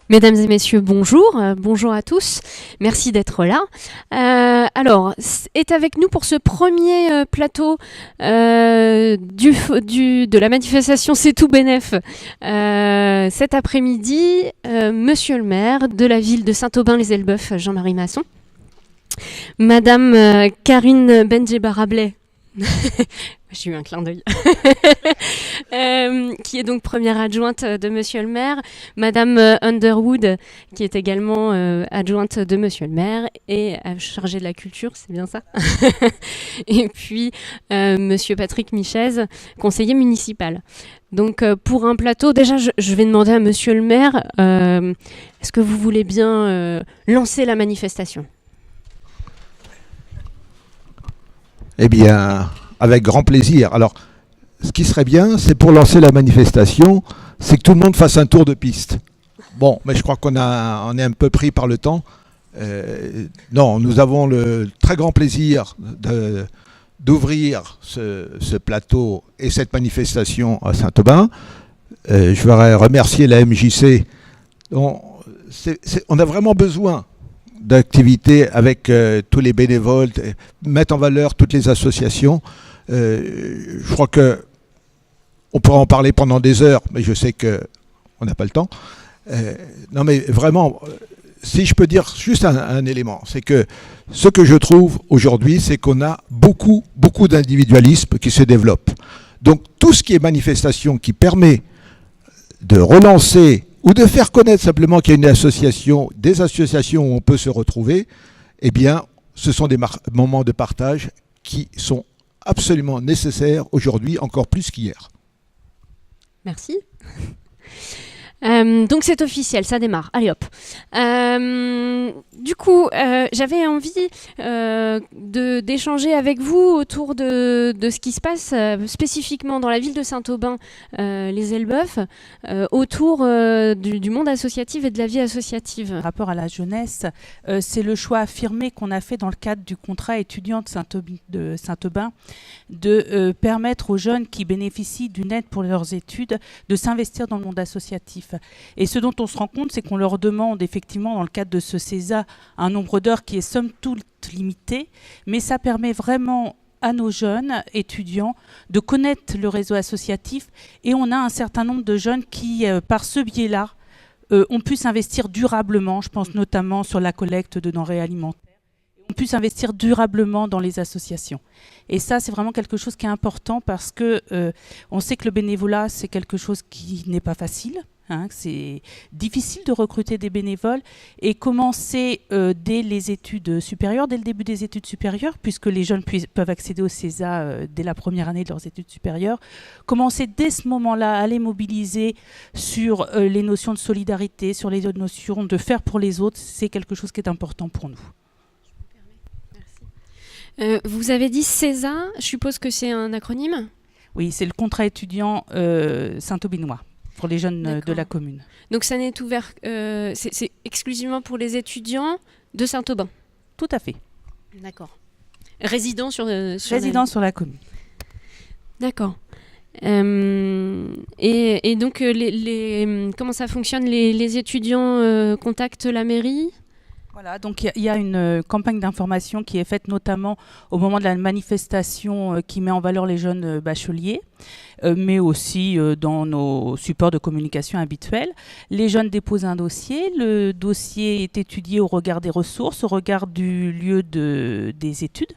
Mesdames et messieurs, bonjour, bonjour à tous, merci d'être là. Est avec nous pour ce premier plateau de la manifestation C'est tout bénef cet après-midi, monsieur le maire de la ville de Saint-Aubin-les-Elbeuf, Jean-Marie Masson, madame Karine Benjebar-Ablay, j'ai eu un clin d'œil, qui est donc première adjointe de monsieur le maire, madame Underwood, qui est également adjointe de monsieur le maire et chargée de la culture, c'est bien ça. Et puis monsieur Patrick Michez, conseiller municipal. Donc pour un plateau, déjà je vais demander à monsieur le maire, est-ce que vous voulez bien lancer la manifestation ? Eh bien, avec grand plaisir. Alors, ce qui serait bien, c'est pour lancer la manifestation, c'est que tout le monde fasse un tour de piste. Bon, mais je crois qu'on est un peu pris par le temps. Non, nous avons le très grand plaisir d'ouvrir ce plateau et cette manifestation à Saint-Aubin. Je voudrais remercier la MJC. On a vraiment besoin d'activités avec tous les bénévoles, mettre en valeur toutes les associations. Je crois qu'on pourra en parler pendant des heures, mais je sais qu'on n'a pas le temps. Non mais vraiment, si je peux dire juste un élément, c'est que ce que je trouve aujourd'hui, c'est qu'on a beaucoup d'individualisme qui se développe. Donc tout ce qui est manifestation qui permet de relancer ou de faire connaître simplement qu'il y a une association, des associations où on peut se retrouver, eh bien, ce sont des moments de partage qui sont absolument nécessaires aujourd'hui, encore plus qu'hier. Merci. Donc c'est officiel, ça démarre. Allez hop. Du coup, j'avais envie d'échanger avec vous autour de ce qui se passe spécifiquement dans la ville de Saint-Aubin, les Elbeuf, autour du monde associatif et de la vie associative. Par rapport à la jeunesse, c'est le choix affirmé qu'on a fait dans le cadre du contrat étudiant de Saint-Aubin de permettre aux jeunes qui bénéficient d'une aide pour leurs études de s'investir dans le monde associatif. Et ce dont on se rend compte, c'est qu'on leur demande effectivement dans le cadre de ce CESA un nombre d'heures qui est somme toute limité, mais ça permet vraiment à nos jeunes étudiants de connaître le réseau associatif, et on a un certain nombre de jeunes qui, par ce biais-là, ont pu s'investir durablement, je pense notamment sur la collecte de denrées alimentaires, on pu s'investir durablement dans les associations. Et ça, c'est vraiment quelque chose qui est important parce que on sait que le bénévolat, c'est quelque chose qui n'est pas facile. C'est difficile de recruter des bénévoles et commencer dès les études supérieures, dès le début des études supérieures, puisque les jeunes peuvent accéder au CESA dès la première année de leurs études supérieures. Commencer dès ce moment-là à les mobiliser sur les notions de solidarité, sur les notions de faire pour les autres, c'est quelque chose qui est important pour nous. Vous avez dit CESA, je suppose que c'est un acronyme ? Oui, c'est le contrat étudiant saint-aubinois pour les jeunes de la commune. Donc ça n'est ouvert, c'est exclusivement pour les étudiants de Saint-Aubin ? Tout à fait. D'accord. Résidents sur sur la commune. D'accord. Et donc, comment ça fonctionne ? Les étudiants contactent la mairie ? Voilà, donc il y a une campagne d'information qui est faite notamment au moment de la manifestation qui met en valeur les jeunes bacheliers, mais aussi dans nos supports de communication habituels. Les jeunes déposent un dossier, le dossier est étudié au regard des ressources, au regard du lieu des études.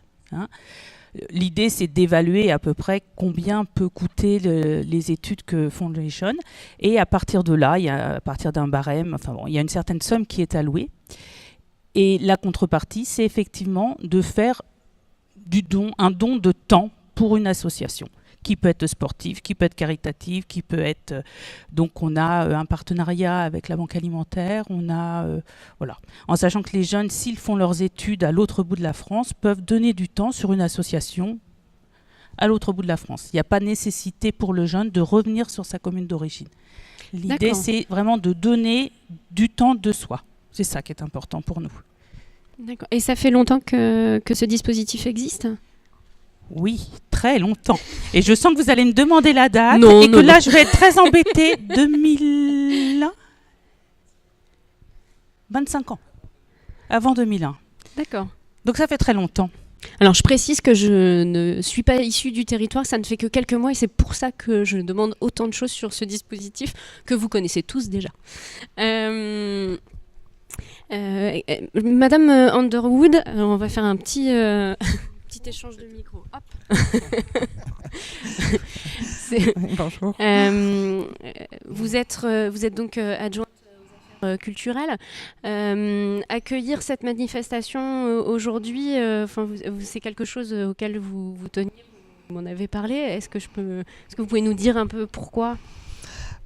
L'idée, c'est d'évaluer à peu près combien peut coûter les études que font les jeunes. Et à partir de là, à partir d'un barème, il y a une certaine somme qui est allouée. Et la contrepartie, c'est effectivement de faire un don de temps pour une association, qui peut être sportive, qui peut être caritative, qui peut être... donc on a un partenariat avec la Banque alimentaire, on a... voilà. En sachant que les jeunes, s'ils font leurs études à l'autre bout de la France, peuvent donner du temps sur une association à l'autre bout de la France. Il n'y a pas nécessité pour le jeune de revenir sur sa commune d'origine. L'idée, c'est vraiment de donner du temps de soi. C'est ça qui est important pour nous. D'accord. Et ça fait longtemps que ce dispositif existe ? Oui, très longtemps. Et je sens que vous allez me demander la date là, je vais être très embêtée. 2000... 25 ans, avant 2001. D'accord. Donc ça fait très longtemps. Alors, je précise que je ne suis pas issue du territoire, ça ne fait que quelques mois et c'est pour ça que je demande autant de choses sur ce dispositif que vous connaissez tous déjà. Madame Underwood, on va faire un petit, petit échange de micro. Hop. Bonjour. Vous êtes donc adjointe culturelle. Accueillir cette manifestation aujourd'hui, c'est quelque chose auquel vous teniez, vous m'en avez parlé. Est-ce que vous pouvez nous dire un peu pourquoi ?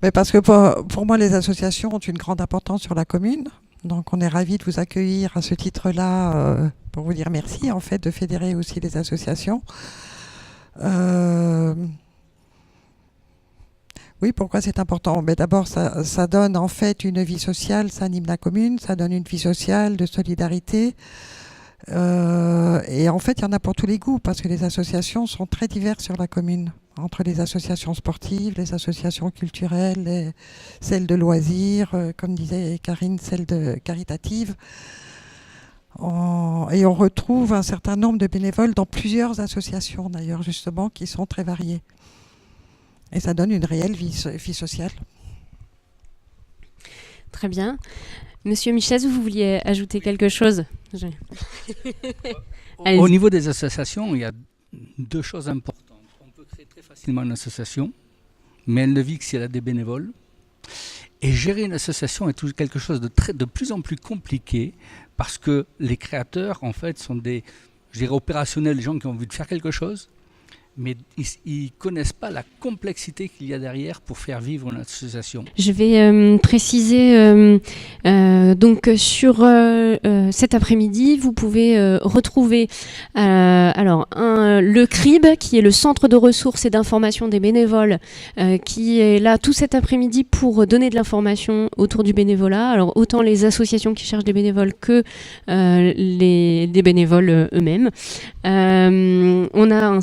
Mais parce que pour moi, les associations ont une grande importance sur la commune. Donc on est ravis de vous accueillir à ce titre-là pour vous dire merci, en fait, de fédérer aussi les associations. Oui, pourquoi c'est important ? Mais d'abord, ça donne en fait une vie sociale, ça anime la commune, ça donne une vie sociale de solidarité. Et en fait, il y en a pour tous les goûts, parce que les associations sont très diverses sur la commune. Entre les associations sportives, les associations culturelles, celles de loisirs, comme disait Karine, celles caritatives. Et on retrouve un certain nombre de bénévoles dans plusieurs associations, d'ailleurs, justement, qui sont très variées. Et ça donne une réelle vie sociale. Très bien. Monsieur Michel, vous vouliez ajouter quelque chose ? Au niveau des associations, il y a deux choses importantes. On peut créer très facilement une association, mais elle ne vit que si elle a des bénévoles. Et gérer une association est toujours quelque chose de plus en plus compliqué, parce que les créateurs, en fait, sont des opérationnels, des gens qui ont envie de faire quelque chose, mais ils ne connaissent pas la complexité qu'il y a derrière pour faire vivre une association. Je vais préciser donc sur cet après-midi, vous pouvez retrouver le CRIB, qui est le Centre de ressources et d'information des bénévoles, qui est là tout cet après-midi pour donner de l'information autour du bénévolat. Alors autant les associations qui cherchent des bénévoles que les bénévoles eux-mêmes. On a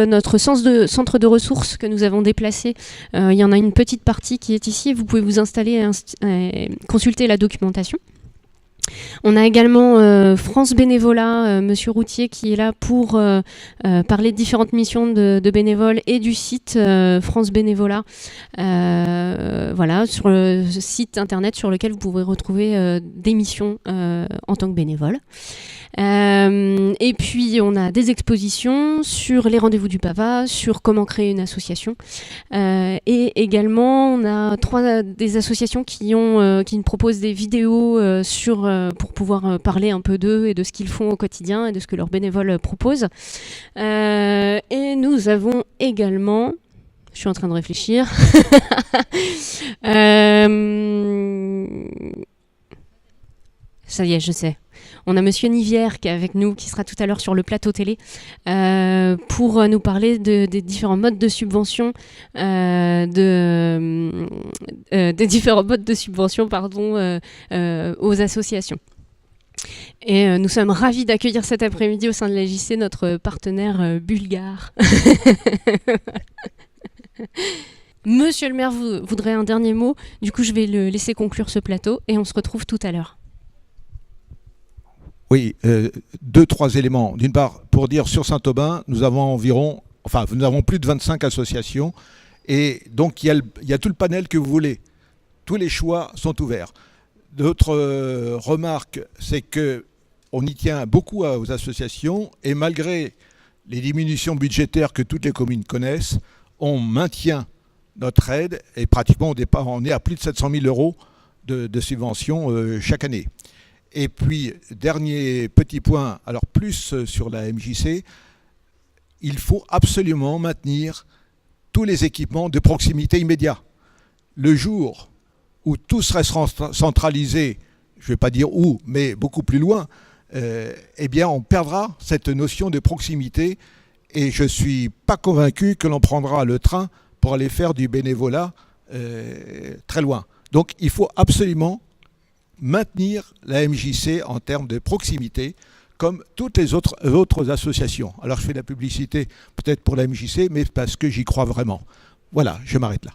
notre centre de ressources que nous avons déplacé. Il y en a une petite partie qui est ici. Vous pouvez vous installer et consulter la documentation. On a également France Bénévolat, Monsieur Routier, qui est là pour parler de différentes missions de bénévoles et du site France Bénévolat. Voilà, sur le site internet sur lequel vous pouvez retrouver des missions en tant que bénévole. Et puis on a des expositions sur les rendez-vous du PAVA, sur comment créer une association, et également on a des associations qui nous proposent des vidéos pour pouvoir parler un peu d'eux et de ce qu'ils font au quotidien et de ce que leurs bénévoles proposent. Et nous avons également, je suis en train de réfléchir, ça y est, je sais. On a Monsieur Nivière qui est avec nous, qui sera tout à l'heure sur le plateau télé, pour nous parler des différents modes de subvention, des différents modes de subvention, aux associations. Et nous sommes ravis d'accueillir cet après-midi au sein de la JC notre partenaire bulgare. Monsieur le maire voudrait un dernier mot. Du coup, je vais le laisser conclure ce plateau et on se retrouve tout à l'heure. Oui, 2-3 éléments. D'une part, pour dire sur Saint-Aubin, nous avons plus de 25 associations et donc il y a tout le panel que vous voulez. Tous les choix sont ouverts. D'autres remarques, c'est qu'on y tient beaucoup aux associations et malgré les diminutions budgétaires que toutes les communes connaissent, on maintient notre aide et pratiquement au départ, on est à plus de 700 000 euros de subventions chaque année. Et puis, dernier petit point, alors plus sur la MJC, il faut absolument maintenir tous les équipements de proximité immédiat. Le jour où tout serait centralisé, je ne vais pas dire où, mais beaucoup plus loin, eh bien on perdra cette notion de proximité et je ne suis pas convaincu que l'on prendra le train pour aller faire du bénévolat très loin. Donc il faut absolument maintenir la MJC en termes de proximité, comme toutes les autres associations. Alors je fais de la publicité peut-être pour la MJC, mais parce que j'y crois vraiment. Voilà, je m'arrête là.